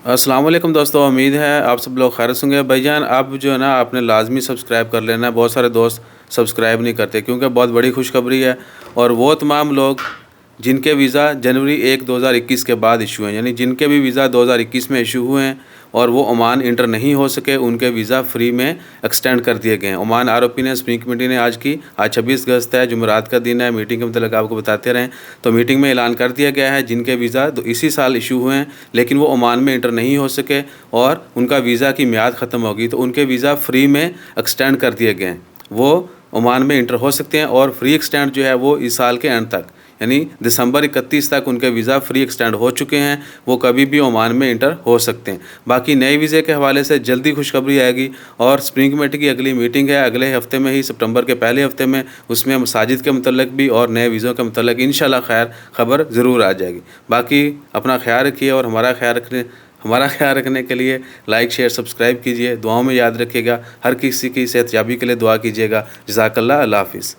अस्सलाम वालेकुम दोस्तों, उम्मीद है आप सब लोग खैरियत से होंगे। भाईजान आप जो है ना आपने लाज़मी सब्सक्राइब कर लेना है। बहुत सारे दोस्त सब्सक्राइब नहीं करते क्योंकि बहुत बड़ी खुशखबरी है। और वो तमाम लोग जिनके वीज़ा जनवरी 1 2021 के बाद इशू हैं, यानी जिनके भी वीज़ा 2021 में इशू हुए हैं और वो ओमान इंटर नहीं हो सके, उनके वीज़ा फ्री में एक्सटेंड कर दिए गए हैं। ओमान आरओपी ने स्प्रिंग कमेटी ने आज की, आज 26 अगस्त है, जुमेरात का दिन है। मीटिंग के मतलब आपको बताते रहें तो मीटिंग में ऐलान कर दिया गया है जिनके वीज़ा इसी साल इशू हुए हैं लेकिन वो ओमान में इंटर नहीं हो सके और उनका वीज़ा की मियाद ख़त्म होगी तो उनके वीज़ा फ्री में एक्सटेंड कर दिए गए हैं। वो ओमान में इंटर हो सकते हैं और फ्री एक्सटेंड जो है वो इस साल के एंड तक, यानी दिसंबर 31 तक उनके वीज़ा फ्री एक्सटेंड हो चुके हैं। वो कभी भी ओमान में इंटर हो सकते हैं। बाकी नए वीज़े के हवाले से जल्दी खुशखबरी आएगी और स्प्रिंग कमेटी की अगली मीटिंग है अगले हफ्ते में ही, सितंबर के पहले हफ्ते में। उसमें मसाजिद के मतलब भी और नए वीज़ों के मतलब इंशाल्लाह खैर खबर ज़रूर आ जाएगी। बाकी अपना ख्याल रखिए और हमारा ख्याल रखने के लिए लाइक शेयर सब्सक्राइब कीजिए। दुआओं में याद रखिएगा। हर किसी की सेहतयाबी के लिए दुआ कीजिएगा। जज़ाकल्लाह। अल्लाह हाफ़िज़।